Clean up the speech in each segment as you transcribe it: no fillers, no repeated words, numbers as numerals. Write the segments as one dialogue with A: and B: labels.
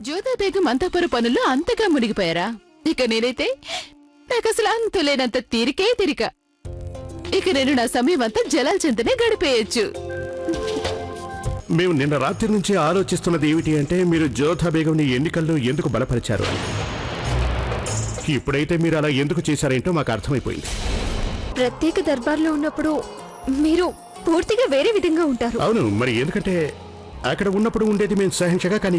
A: జ్యోతా బేగం అంతఃపుర పనుల్లో అంతగా మునిగిపోయారా? ఇక నేనైతే నాకసలు అంతులేనంత తీరిక. ఇక నేను నా సమయం అంతా జలాల చెంతనే గడిపేయచ్చు.
B: మేము నిన్న రాత్రి నుంచి ఆలోచిస్తున్నది ఏమిటి అంటే మీరు జ్యోతా బేగంని ఎన్నికల్లో ఎందుకు బలపరిచారు అని. ఇప్పుడైతే మీరు అలా ఎందుకు చేశారేంటో మాకు అర్థమైపోయింది.
C: ప్రత్యేక దర్బార్లో ఉన్నప్పుడు మీరు పూర్తిగా వేరే విధంగా ఉంటారు.
B: అవును, మరి ఎందుకంటే అక్కడ ఉన్నప్పుడు ఉండేది మేము సహించగా, కానీ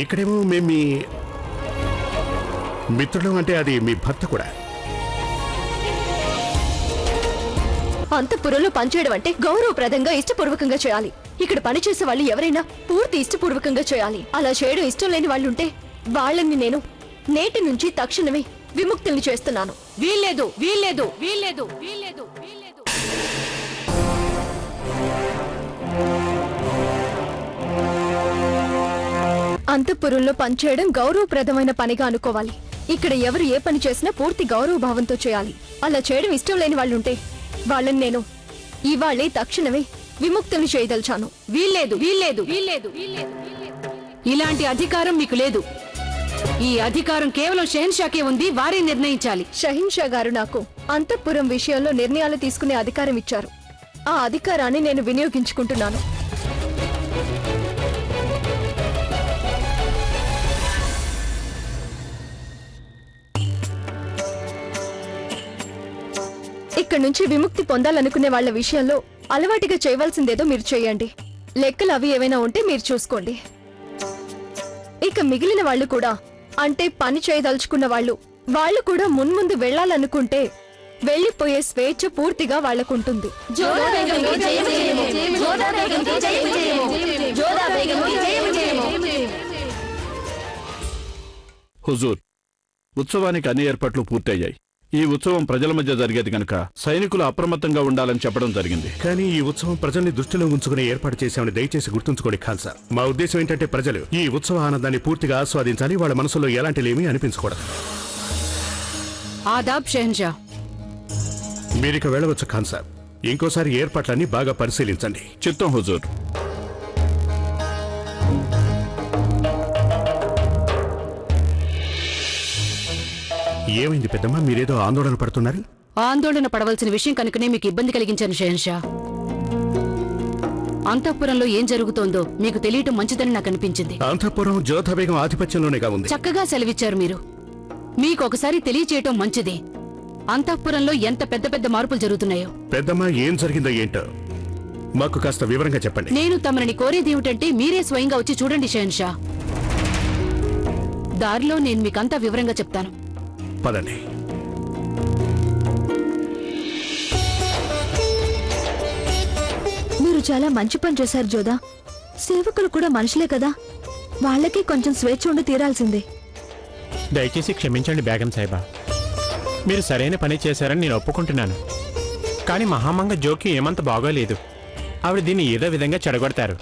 B: ఇక్కడేమో మేము మీ మిత్రులం, అంటే అది మీ భర్త కూడా.
C: అంతఃపురంలో పనిచేయడం అంటే గౌరవప్రదంగా ఇష్టపూర్వకంగా చేయాలి. ఇక్కడ పనిచేసే వాళ్ళు ఎవరైనా పూర్తి ఇష్టపూర్వకంగా చేయాలి. అలా చేయడం ఇష్టం లేని వాళ్ళుంటే వాళ్ళని నేను నేటి నుంచి తక్షణమే విముక్తుల్ని చేస్తున్నాను.
A: వీల్లేదు వీల్లేదు వీల్లేదు వీల్లేదు వీల్లేదు.
C: అంతఃపురంలో పనిచేయడం గౌరవప్రదమైన పనిగా అనుకోవాలి. ఇక్కడ ఎవరు ఏ పని చేసినా పూర్తి గౌరవ భావంతో చేయాలి. అలా చేయడం ఇష్టం లేని వాళ్ళుంటే వాళ్ళని నేను ఇవాళే తక్షణమే విముక్తుల్ని చేయదలిచాను.
A: వీల్లేదు వీల్లేదు వీల్లేదు వీల్లేదు. ఇలాంటి అధికారం మీకు లేదు. ఈ అధికారం కేవలం షెహన్షాకే ఉంది, వారే నిర్ణయించాలి.
C: షహిన్షా గారు నాకు అంతఃపురం విషయంలో నిర్ణయాలు తీసుకునే అధికారం ఇచ్చారు. ఆ అధికారాన్ని నేను వినియోగించుకుంటున్నాను. ఇక్కడి నుంచి విముక్తి పొందాలనుకునే వాళ్ల విషయంలో అలవాటుగా చేయవలసిందేదో మీరు చేయండి. లెక్కలు అవి ఏమైనా ఉంటే మీరు చూసుకోండి. ఇక మిగిలిన వాళ్ళు కూడా, అంటే పని చేయదలుచుకున్న వాళ్ళు కూడా మున్ముందు వెళ్లాలనుకుంటే వెళ్లిపోయే స్వేచ్ఛ పూర్తిగా వాళ్లకుంటుంది.
D: హుజూర్, ఉత్సవానికి అన్ని ఏర్పాట్లు పూర్తయ్యాయి. ఈ ఉత్సవం ప్రజల మధ్య జరిగేది గనుక సైనికులు అప్రమత్తంగా ఉండాలని చెప్పడం జరిగింది.
B: కానీ ఈ ఉత్సవం ప్రజల్ని దృష్టిలో ఉంచుకుని ఏర్పాటు చేశామని దయచేసి గుర్తుంచుకోండి ఖాన్ సార్. మా ఉద్దేశం ఏంటంటే ప్రజలు ఈ ఉత్సవ ఆనందాన్ని పూర్తిగా ఆస్వాదించాలి. వాళ్ళ మనసులో ఎలాంటి లేమీ అనిపించకూడదు.
A: ఆదాబ్ షెహన్షా.
B: మీరిక వెళ్ళవచ్చు ఖాన్ సార్. ఇంకోసారి ఏర్పాట్లన్నీ బాగా పరిశీలించండి.
D: చిత్తం హుజూర్.
B: ఏమైంది పెద్దమ్మ, మీరేదో ఆందోళన పడుతున్నారు?
A: ఆందోళన పడవలసిన విషయం కనుకనే మీకు ఇబ్బంది కలిగించాను షెహన్షా. అంతఃపురంలో ఏం జరుగుతోందో మీకు తెలియటం మంచిదని నాకు అనిపించింది.
B: అంతఃపురం జ్యోతా బేగం ఆధిపత్యంలోనేగా ఉంది.
A: చక్కగా సెలవిచ్చారు మీరు. మీకు ఒకసారి తెలియచేయటం మంచిది. అంతఃపురంలో ఎంత పెద్ద పెద్ద మార్పులు జరుగుతున్నాయో.
B: పెద్దమ్మ, ఏం జరిగిందో ఏంటో మాకు కాస్త వివరంగా చెప్పండి.
A: నేను తమని కోరేదేమిటంటే మీరే స్వయంగా వచ్చి చూడండి షెహన్షా. దారిలో నేను మీకంతా వివరంగా చెప్తాను.
B: పదండి.
C: మీరు చాలా మంచి పని చేశారు జోదా. సేవకులు కూడా మనుషులే కదా, వాళ్ళకి కొంచెం స్వేచ్ఛ ఉండి తీరాల్సిందే.
E: దయచేసి క్షమించండి బేగం సాహిబా. మీరు సరైన పని చేశారని నేను ఒప్పుకుంటున్నాను. కానీ మహామంగ జోక్యం ఏమంత బాగోలేదు. ఆవిడ దీన్ని ఏదో విధంగా చెడగొడతారు.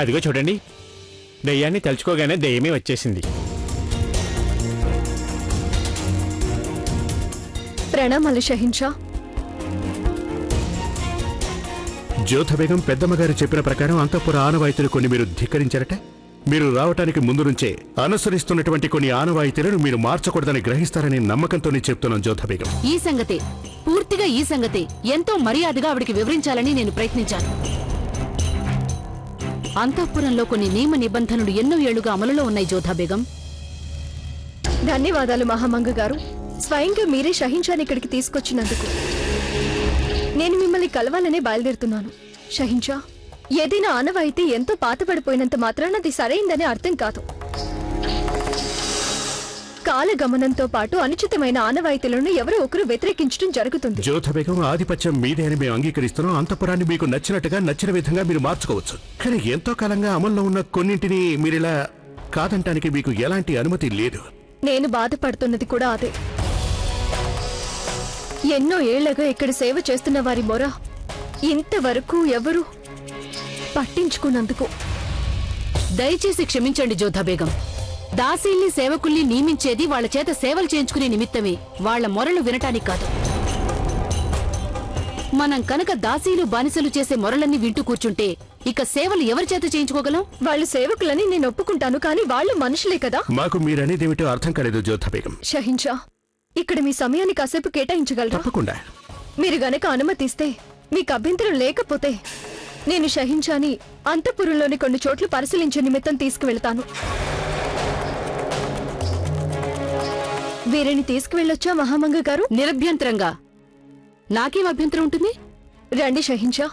E: అదిగో చూడండి, దెయ్యాన్ని తలుచుకోగానే దెయ్యమే వచ్చేసింది.
C: ప్రణామాలు షహిన్షా.
B: జ్యోతా బేగం పెద్దమ్మగారు చెప్పిన ప్రకారం అంతఃపుర ఆనవాయితీలు కొన్ని మీరు ధిక్కరించారట. మీరు రావటానికి ముందు నుంచే అనుసరిస్తున్నటువంటి కొన్ని ఆనవాయితీలను మీరు మార్చకూడదని గ్రహిస్తారని నమ్మకంతోనే చెప్తున్నాను జ్యోతా బేగం.
A: ఈ సంగతే, పూర్తిగా ఈ సంగతే ఎంతో మర్యాదగా ఆవిడికి వివరించాలని నేను ప్రయత్నించాను. అంతఃపురంలో కొన్ని నియమ నిబంధనలు ఎన్నో ఏళ్లుగా అమలులో ఉన్నాయి జ్యోతా బేగం.
C: ధన్యవాదాలు మహామంగ గారు. స్వయంగా మీరే షహిన్షాని ఇక్కడికి తీసుకొచ్చినందుకు. నేను మిమ్మల్ని కలవాలనే బయలుదేరుతున్నాను. షహిన్షా, ఏదైనా ఆనవాయితీ ఎంతో పాతపడిపోయినంత మాత్రాన అది సరైందని అర్థం కాదు. కాలగమనంతో పాటు అనుచితమైన ఆనవాయితీలను ఎవరో ఒకరు వ్యతిరేకించడం జరుగుతుంది.
B: జ్యోతా బేగం, ఆధిపత్యం మీదే అని మేము అంగీకరిస్తున్నాం. అంతఃపురాన్ని మీకు నచ్చినట్టుగా, నచ్చిన విధంగా మీరు మార్చుకోవచ్చు. కానీ ఎంతో కాలంగా అమల్లో ఉన్న కొన్నింటిని మీరిలా కాదంటానికి మీకు ఎలాంటి అనుమతి లేదు.
C: నేను బాధపడుతున్నది కూడా అదే. ఎన్నో ఏళ్లగా ఇక్కడ సేవ చేస్తున్న వారి మొర ఇంతవరకు ఎవరు పట్టించుకున్నందుకు.
A: దయచేసి క్షమించండి జ్యోతా బేగం. దాసీల్ని సేవకుల్ని నియమించేది వాళ్ల చేత సేవలు చేయించుకునే నిమిత్తమే, వాళ్ల మొరలు వినటానికి కాదు. మనం కనుక దాసీలు బానిసలు చేసే మొరలన్నీ వింటూ కూర్చుంటే ఇక సేవలు ఎవరి చేత చేయించుకోగలం?
C: వాళ్ళు సేవకులని నేను ఒప్పుకుంటాను, కానీ వాళ్ళు మనుషులే కదా.
B: మాకు మీరనేదేమిటో అర్థం కాలేదు జోధా బేగం.
C: షహిన్షా, ఇక్కడ మీ సమయాన్ని కాసేపు కేటాయించగలరా?
B: తప్పకుండా.
C: మీరు గనక అనుమతిస్తే, మీకు అభ్యంతరం లేకపోతే నేను షహిన్షాని అంతఃపురంలోని కొన్ని చోట్ల పరిశీలించే నిమిత్తం తీసుకువెళ్తాను. వీరిని తీసుకువెళ్ళొచ్చా మహామంగ గారు?
A: నిరభ్యంతరంగా. నాకేం అభ్యంతరం ఉంటుంది?
C: రండి షహిన్షా.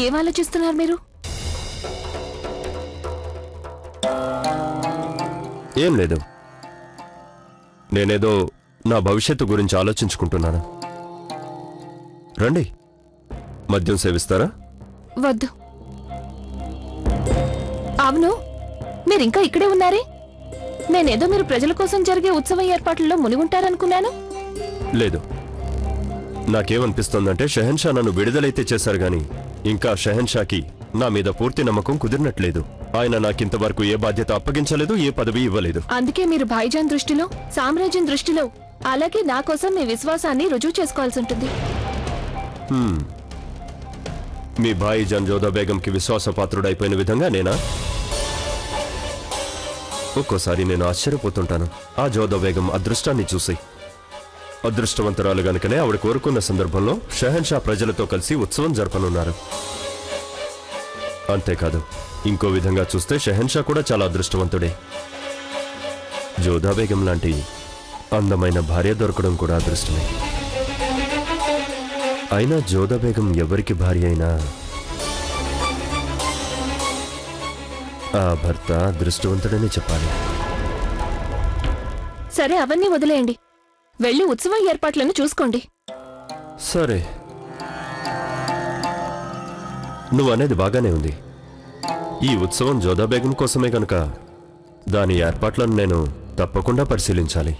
A: ఏం ఆలోచిస్తున్నారు మీరు?
F: ఏం లేదు, నేనేదో నా భవిష్యత్తు గురించి ఆలోచించుకుంటున్నాను. రండి, మద్యం సేవిస్తారా?
A: వద్దు. అవును, మీరింకా ఇక్కడే ఉన్నారే? నేనేదో మీరు ప్రజల కోసం జరిగే ఉత్సవ ఏర్పాట్లలో మునిగుంటారనుకున్నాను.
F: లేదు, నాకేమనిపిస్తోందంటే షెహన్షా నన్ను విడుదలైతే చేశారు గాని ఇంకా షెహన్షాకి నా మీద పూర్తి నమ్మకం కుదిరినట్లేదు. ఆయన నాకింతవరకు ఏ బాధ్యత అప్పగించలేదు, ఏ పదవి ఇవ్వలేదు.
A: అందుకే మీరు భాయిజాన్ దృష్టిలో, సామ్రాజ్యం దృష్టిలో, అలాగే నా కోసం మీ విశ్వాసాన్ని రుజువు చేసుకోవాల్సి ఉంటుంది.
F: మీ భాయిజాన్ జోధా బేగంకి విశ్వాసపాత్రుడైపోయిన విధంగా నేనా? ఒక్కోసారి నేను ఆశ్చర్యపోతుంటాను ఆ జోధా బేగం అదృష్టాన్ని చూసి. అదృష్టవంతురాలు గనుకనే ఆవిడ కోరుకున్న సందర్భంలో షెహన్షా ప్రజలతో కలిసి ఉత్సవం జరపనున్నారు. అంతేకాదు, ఇంకో విధంగా చూస్తే షెహన్షా కూడా చాలా అదృష్టవంతుడే. జోధా బేగం లాంటి అందమైన భార్య దొరకడం కూడా అదృష్టమే. అయినా జోధా బేగం ఎవరికి భార్య అయినా ఆ భర్త అదృష్టవంతుడని చెప్పాలి.
A: సరే, అవన్నీ వదిలేయండి. వెళ్ళి ఉత్సవ ఏర్పాట్లను చూసుకోండి.
F: సరే, నువ్వనేది బాగానే ఉంది. ఈ ఉత్సవం జోధా బేగం కోసమే కనుక దాని ఏర్పాట్లను నేను తప్పకుండా పరిశీలించాలి.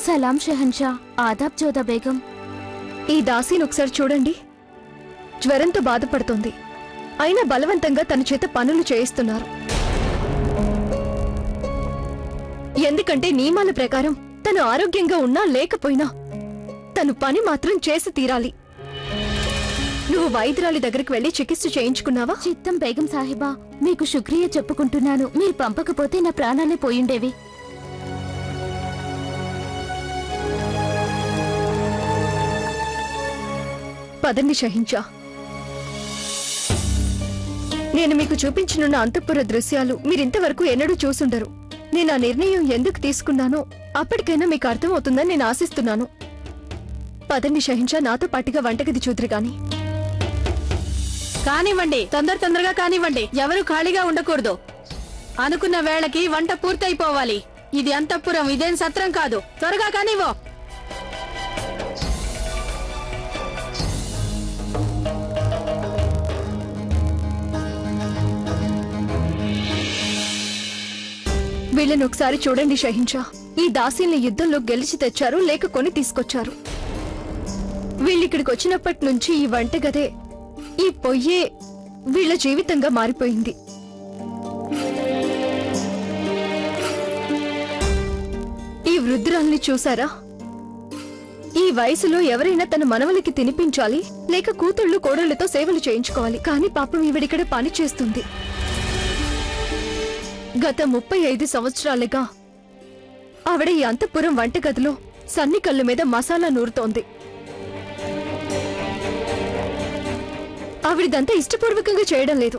A: సలాం షెహన్షా. ఆదాబ్ జోధా బేగం.
C: ఈ దాసీని ఒకసారి చూడండి. జ్వరంతో బాధపడుతోంది, అయినా బలవంతంగా తన చేత పనులు చేయిస్తున్నారు. ఎందుకంటే నియమాల ప్రకారం తను ఆరోగ్యంగా ఉన్నా లేకపోయినా తను పని మాత్రం చేసి తీరాలి. నువ్వు వైద్యురాలి దగ్గరికి వెళ్లి చికిత్స చేయించుకున్నావా?
A: చిత్తం బేగం సాహిబా, మీకు శుక్రియ చెప్పుకుంటున్నాను. మీరు పంపకపోతే నా ప్రాణాలే పోయిండేవి.
C: పదండి షహిన్షా. నేను మీకు చూపించనున్న అంతఃపుర దృశ్యాలు మీరింతవరకు ఎన్నడూ చూసుండరు. నేను ఆ నిర్ణయం ఎందుకు తీసుకున్నానో అప్పటికైనా మీకు అర్థమవుతుందని నేను ఆశిస్తున్నాను. పదండి షహిన్షా, నాతో పాటుగా వంటగది చూద్దరు గాని.
A: కానివ్వండి, తొందరగా కానివ్వండి. ఎవరు ఖాళీగా ఉండకూడదు. అనుకున్న వేళకి వంట పూర్తయిపోవాలి. ఇది అంతఃపురం, ఇదేం సత్రం కాదు. త్వరగా కానివ్వు.
C: వీళ్ళని ఒకసారి చూడండి షహిన్షా. ఈ దాసీల్ని యుద్ధంలో గెలిచి తెచ్చారు, లేక కొని తీసుకొచ్చారు. వీళ్ళిక్కడికి వచ్చినప్పటి నుంచి ఈ వంటగదే, ఈ పొయ్యే వీళ్ళ జీవితంగా మారిపోయింది. ఈ వృద్ధురాల్ని చూసారా? ఈ వయసులో ఎవరైనా తన మనవలకి తినిపించాలి, లేక కూతుళ్ళు కోడళ్లతో సేవలు చేయించుకోవాలి. కానీ పాపం ఈవిడిక్కడ పని చేస్తుంది. గత 35 సంవత్సరాలుగా ఆవిడ ఈ అంతఃపురం వంటగదిలో సన్నికళ్ళు మీద మసాలా నూరుతోంది. ఆవిడదంతా ఇష్టపూర్వకంగా చేయడం లేదు.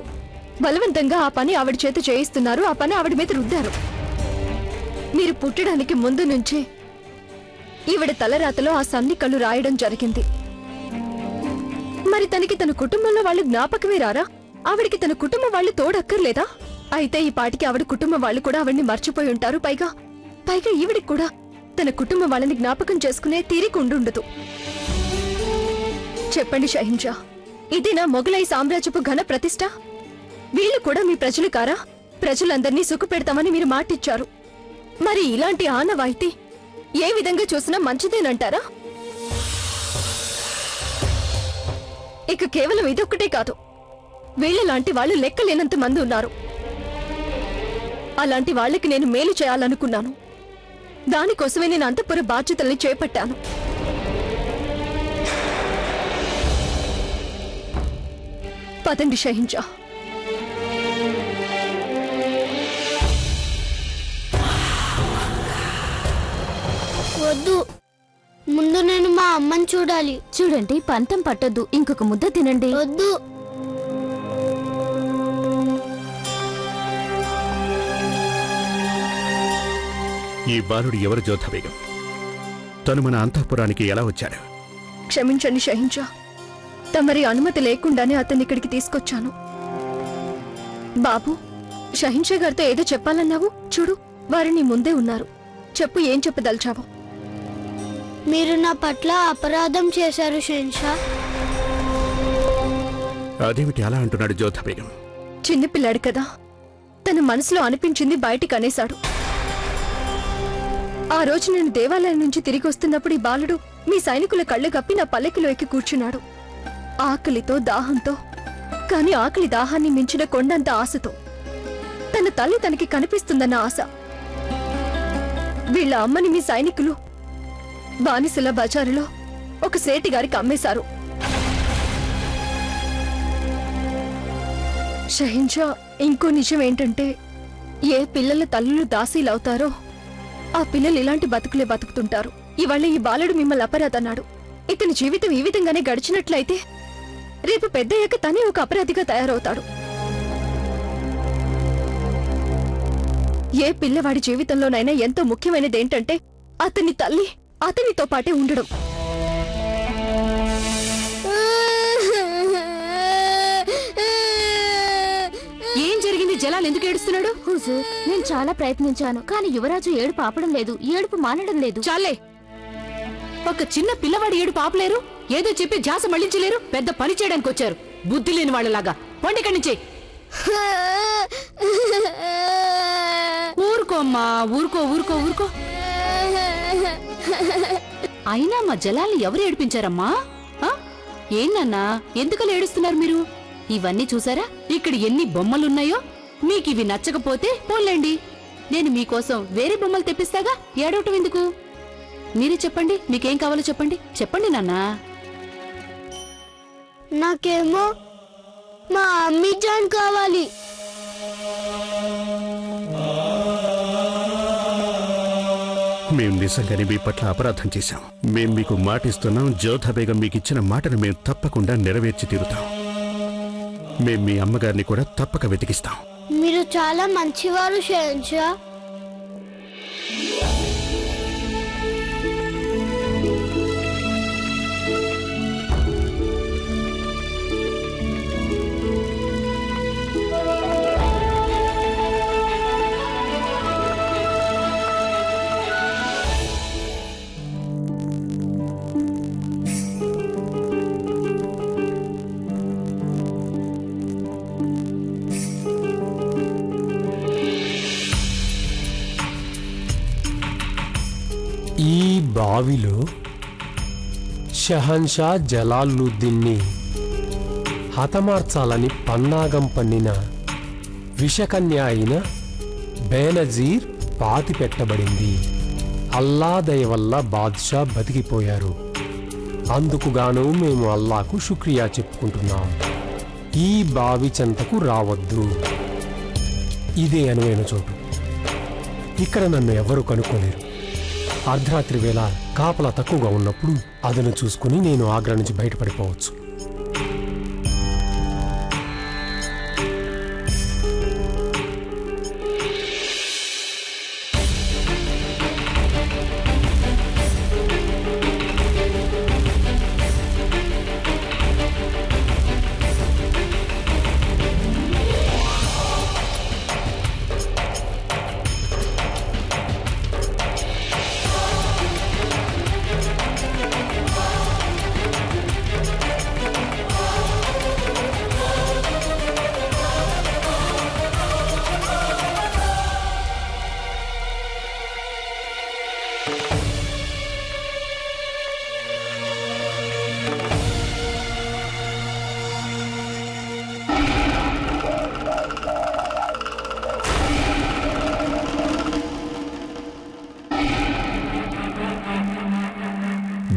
C: బలవంతంగా ఆ పని ఆవిడ చేత చేయిస్తున్నారు. ఆ పని ఆవిడ మీద రుద్దారు. మీరు పుట్టడానికి ముందు నుంచే ఈవిడ తలరాతలో ఆ సన్నికళ్ళు రాయడం జరిగింది. మరి తనకి తన కుటుంబంలో వాళ్ళు జ్ఞాపకమే రారా? ఆవిడికి తన కుటుంబం వాళ్ళు తోడక్కర్లేదా? అయితే ఈ పాటికి ఆవిడ కుటుంబం వాళ్ళు కూడా ఆవిడ్ని మర్చిపోయి ఉంటారు. పైగా ఈవిడికి కూడా తన కుటుంబం వాళ్ళని జ్ఞాపకం చేసుకునే తీరిక ఉండుండదు. చెప్పండి షహింషా, ఇదేనా మొఘలై సామ్రాజ్యపు ఘన ప్రతిష్ట? వీళ్ళు కూడా మీ ప్రజలు కారా? ప్రజలందర్నీ సుఖపెడతామని మీరు మాటిచ్చారు. మరి ఇలాంటి ఆనవాయితీ ఏ విధంగా చూసినా మంచిదేనంటారా? ఇక కేవలం ఇదొక్కటే కాదు, వీళ్ళలాంటి వాళ్ళు లెక్కలేనంత మంది ఉన్నారు. అలాంటి వాళ్ళకి నేను మేలు చేయాలనుకున్నాను. దానికోసమే నేను అంతఃపుర బాధ్యతల్ని చేపట్టాను. పదండి షహింషా.
G: వద్దు, ముందు నేను మా అమ్మని చూడాలి.
H: చూడండి, పంతం పట్టొద్దు, ఇంకొక ముద్ద తినండి.
G: వద్దు.
B: ఈ బాలుడు ఎవరు జోధా బేగం? తను మన అంతఃపురానికి ఎలా వచ్చాడు?
C: క్షమించండి షహింషా, తమరి అనుమతి లేకుండానే అతన్ని ఇక్కడికి తీసుకొచ్చాను. బాబు, షహింషా గారితో ఏదో చెప్పాలన్నావు. చూడు, వారిని ముందే ఉన్నారు. చెప్పు, ఏం చెప్పదలిచావు?
G: మీరు నా పట్ల అపరాధం చేశారు షెన్షా.
B: అదేమిటి అలా అంటున్నాడు జోధా బేగం?
C: చిన్నపిల్లాడు కదా, తన మనసులో అనిపించింది బయటికి అనేశాడు. ఆ రోజు నేను దేవాలయం నుంచి తిరిగి వస్తున్నప్పుడు ఈ బాలుడు మీ సైనికుల కళ్ళు కప్పి నా పల్లెకిలో ఎక్కి కూర్చున్నాడు. ఆకలితో, దాహంతో, కాని ఆకలి దాహాన్ని మించిన కొండంత ఆశతో. తన తల్లి తనకి కనిపిస్తుందన్న ఆశ. వీళ్ళ అమ్మని మీ సైనికులు బానిసల బజారులో ఒక సేటిగారికి అమ్మేశారు. షహింషా, ఇంకో నిజం ఏంటంటే, ఏ పిల్లల తల్లులు దాసీలవుతారో ఆ పిల్లలు ఇలాంటి బతుకులే బతుకుతుంటారు. ఇవాళ ఈ బాలుడు మిమ్మల్ని అపరాధన్నాడు. ఇతని జీవితం ఈ విధంగానే గడిచినట్లయితే రేపు పెద్దయ్యాక తనే ఒక అపరాధిగా తయారవుతాడు. ఏ పిల్లవాడి జీవితంలోనైనా ఎంతో ముఖ్యమైనదేంటంటే అతని తల్లి అతనితో పాటే ఉండడం.
A: ఏం జరిగింది? జలాల్ ఎందుకు ఏడుస్తున్నాడు?
H: హుజూర్, నేను చాలా ప్రయత్నించాను, కానీ యువరాజు ఏడుపు ఆపడం లేదు, ఏడుపు మానడం లేదు.
A: చాలే, ఒక చిన్న పిల్లవాడి ఏడుపు ఆపలేరు, ఏదో చెప్పి ధ్యాస మళ్లించలేరు. పెద్ద పని చేయడానికి వచ్చారు, బుద్ధి లేని వాళ్ళలాగా. వండిక్కడి నుంచి. ఊరుకో అమ్మా, ఊరుకో ఊరుకో ఊరుకో. అయినా మా జలాల్ని ఎవరు ఏడిపించారమ్మా? ఏందన్నా, ఎందుకలా ఏడుస్తున్నారు మీరు? ఇవన్నీ చూసారా? ఇక్కడ ఎన్ని బొమ్మలున్నాయో. మీకివి నచ్చకపోతే పోన్లేండి, నేను మీకోసం వేరే బొమ్మలు తెప్పిస్తాగా. ఏడవటం ఎందుకు? మీరే చెప్పండి, మీకేం కావాలో చెప్పండి. చెప్పండి నాన్నా.
G: నాకేమో మా అమ్మీ జాన్ కావాలి.
B: మేం నిజంగానే మీ పట్ల అపరాధం చేశాం. మేం మీకు మాటిస్తున్నాం, జోధా బేగం మీకు ఇచ్చిన మాటను మేం తప్పకుండా నెరవేర్చి తీరుతాం. మేం మీ అమ్మగారిని కూడా తప్పక వెతికిస్తాం.
G: మీరు చాలా మంచివారు షెన్షా.
I: ఈ బావిలో షహన్షా జలాలుద్దీన్ని హతమార్చాలని పన్నాగం పన్నిన విషకన్య అయిన బేనజీర్ పాతి పెట్టబడింది. అల్లా దయ వల్ల బాద్షా బతికిపోయారు. అందుకుగాను మేము అల్లాకు శుక్రియా చెప్పుకుంటున్నాం. ఈ బావి చెంతకు రావద్దు. ఇదే అనువైన చోటు. ఇక్కడ నన్ను ఎవరూ కనుక్కోలేరు. అర్ధరాత్రి వేళ కాపలా తక్కువగా ఉన్నప్పుడు అదను చూసుకుని నేను ఆగ్రా నుంచి బయటపడిపోవచ్చు.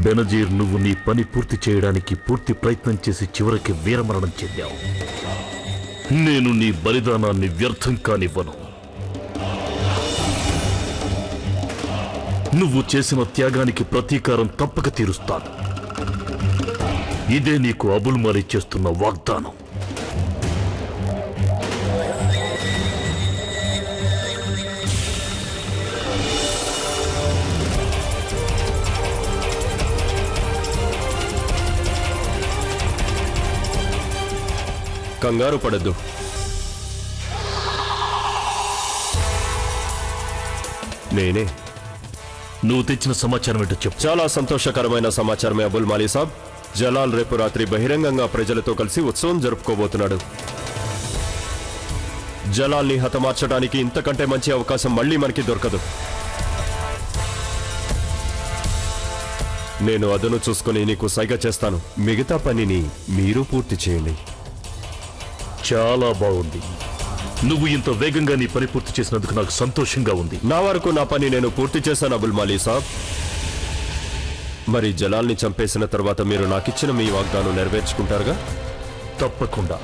J: బెనజీర్, నువ్వు నీ పని పూర్తి చేయడానికి పూర్తి ప్రయత్నం చేసి చివరికి వీరమరణం చెందావు. నేను నీ బలిదానాన్ని వ్యర్థం కానివ్వను. నువ్వు చేసిన త్యాగానికి ప్రతీకారం తప్పక తీరుస్తాను. ఇదే నీకు అబుల్ మాలి చేస్తున్న వాగ్దానం.
F: కంగారు పడద్దు. నేనే.
J: నువ్వు తెచ్చిన సమాచారం ఏంటో చెప్పు.
F: చాలా సంతోషకరమైన సమాచారమే అబుల్ మాలి సాబ్. జలాల్ రేపు రాత్రి బహిరంగంగా ప్రజలతో కలిసి ఉత్సవం జరుపుకోబోతున్నాడు. జలాల్ని హతమార్చడానికి ఇంతకంటే మంచి అవకాశం మళ్ళీ మనకి దొరకదు. నేను అదను చూసుకుని నీకు సైగ చేస్తాను. మిగతా పనిని మీరు పూర్తి చేయండి.
J: చాలా బాగుంది. నువ్వు ఇంత వేగంగా నీ పని పూర్తి చేసినందుకు నాకు సంతోషంగా ఉంది.
F: నా వరకు నా పని నేను పూర్తి చేశాను అబుల్ మాలి సాబ్. మరి జలాల్ని చంపేసిన తర్వాత మీరు నాకిచ్చిన మీ వాగ్దానం నెరవేర్చుకుంటారుగా?
J: తప్పకుండా.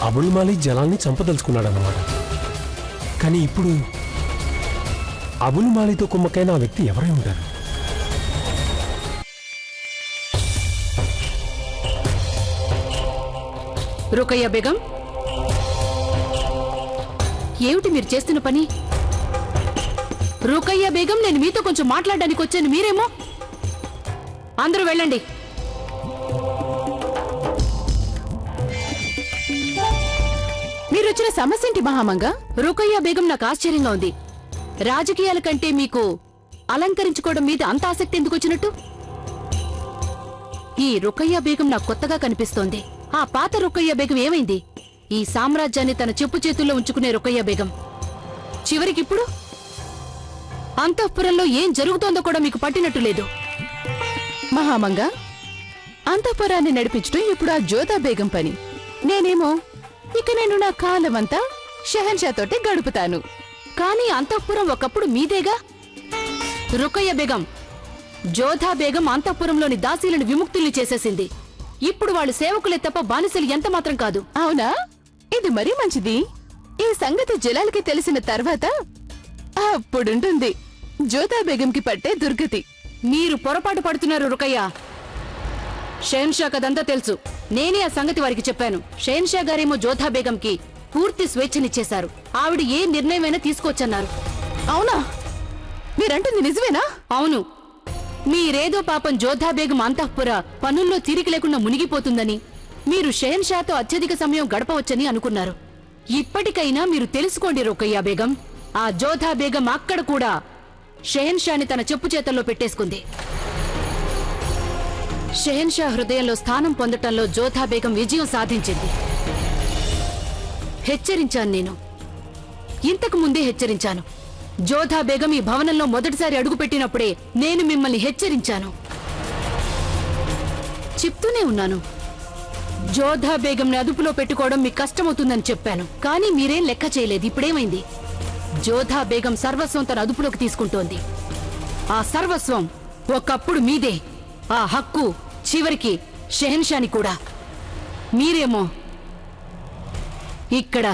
I: అబుల్ మాలి జలాల్ని చంపదలుచుకున్నాడన్నమాట. కానీ ఇప్పుడు అబుల్ మాలితో కుమ్మకైన ఆ వ్యక్తి ఎవరై ఉంటారు?
A: రుకయ్య బేగం, ఏమిటి మీరు చేస్తున్న పని? రుకయ్య బేగం, నేను మీతో కొంచెం మాట్లాడడానికి వచ్చాను. మీరేమో అందరూ వెళ్ళండి. మీరొచ్చిన సమస్య ఏంటి మహామంగా? రుకయ్య బేగం, నాకు ఆశ్చర్యంగా ఉంది. రాజకీయాల కంటే మీకు అలంకరించుకోవడం మీద అంత ఆసక్తి ఎందుకు వచ్చినట్టు? ఈ రుకయ్య బేగం నాకు కొత్తగా కనిపిస్తోంది. ఆ పాత రుకయ్య బేగం ఏమైంది? ఈ సామ్రాజ్యాన్ని తన చెప్పు చేతుల్లో ఉంచుకునే రుకయ్య బేగం చివరికిప్పుడు అంతఃపురంలో ఏం జరుగుతోందో కూడా మీకు పట్టినట్టు లేదు. మహామంగా, అంతఃపురాన్ని నడిపించడం ఇప్పుడు ఆ జోదా బేగం పని. నేనేమో ఇక నేను నా కాలమంతా షహన్షాతోటి గడుపుతాను. కానీ అంతఃపురం ఒకప్పుడు మీదేగా. రుకయ్య బేగం, జోధా బేగం అంతఃపురంలోని దాసీలను విముక్తుల్ని చేసేసింది. ఇప్పుడు వాళ్ళు సేవకులే తప్ప బానిసలు ఎంత మాత్రం కాదు. అవునా? ఇది మరీ మంచిది. ఈ సంగతి జలాలకి తెలిసిన తర్వాత అప్పుడుంటుంది జోధా బేగంకి పట్టే దుర్గతి. మీరు పొరపాటు పడుతున్నారు రుకయ్య. షహన్షా కదంతా తెలుసు. నేనే ఆ సంగతి వారికి చెప్పాను. షహన్షా గారేమో జోధా బేగంకి పూర్తి స్వేచ్ఛనిచ్చేశారు. ఆవిడ ఏ నిర్ణయమైనా తీసుకోవచ్చన్నారు. అవునా? మీరంటుంది నిజమేనా? అవును. మీరేదో పాపం జోధా బేగం అంతఃపుర పనుల్లో తీరిక లేకుండా మునిగిపోతుందని, మీరు షహన్షాతో అత్యధిక సమయం గడపవచ్చని అనుకున్నారు. ఇప్పటికైనా మీరు తెలుసుకోండి రుకయ్య బేగం, ఆ జోధా బేగం అక్కడ కూడా షహన్షాని తన చెప్పు చేతల్లో పెట్టేసుకుంది. షహన్షా హృదయంలో స్థానం పొందటంలో జోధా బేగం విజయం సాధించింది. హెచ్చరించాను నేను. ఇంతకు ముందే హెచ్చరించాను. జోధా బేగం ఈ భవనంలో మొదటిసారి అడుగుపెట్టినప్పుడే నేను మిమ్మల్ని హెచ్చరించాను. చెప్తూనే ఉన్నాను, జోధా బేగంని అదుపులో పెట్టుకోవడం మీకు కష్టమవుతుందని చెప్పాను. కానీ మీరేం లెక్క చేయలేదు. ఇప్పుడేమైంది? జోధా బేగం సర్వస్వం తన అదుపులోకి తీసుకుంటోంది. ఆ సర్వస్వం ఒకప్పుడు మీదే. ఆ హక్కు చివరికి షెహన్షాని కూడా. మీరేమో ఇక్కడ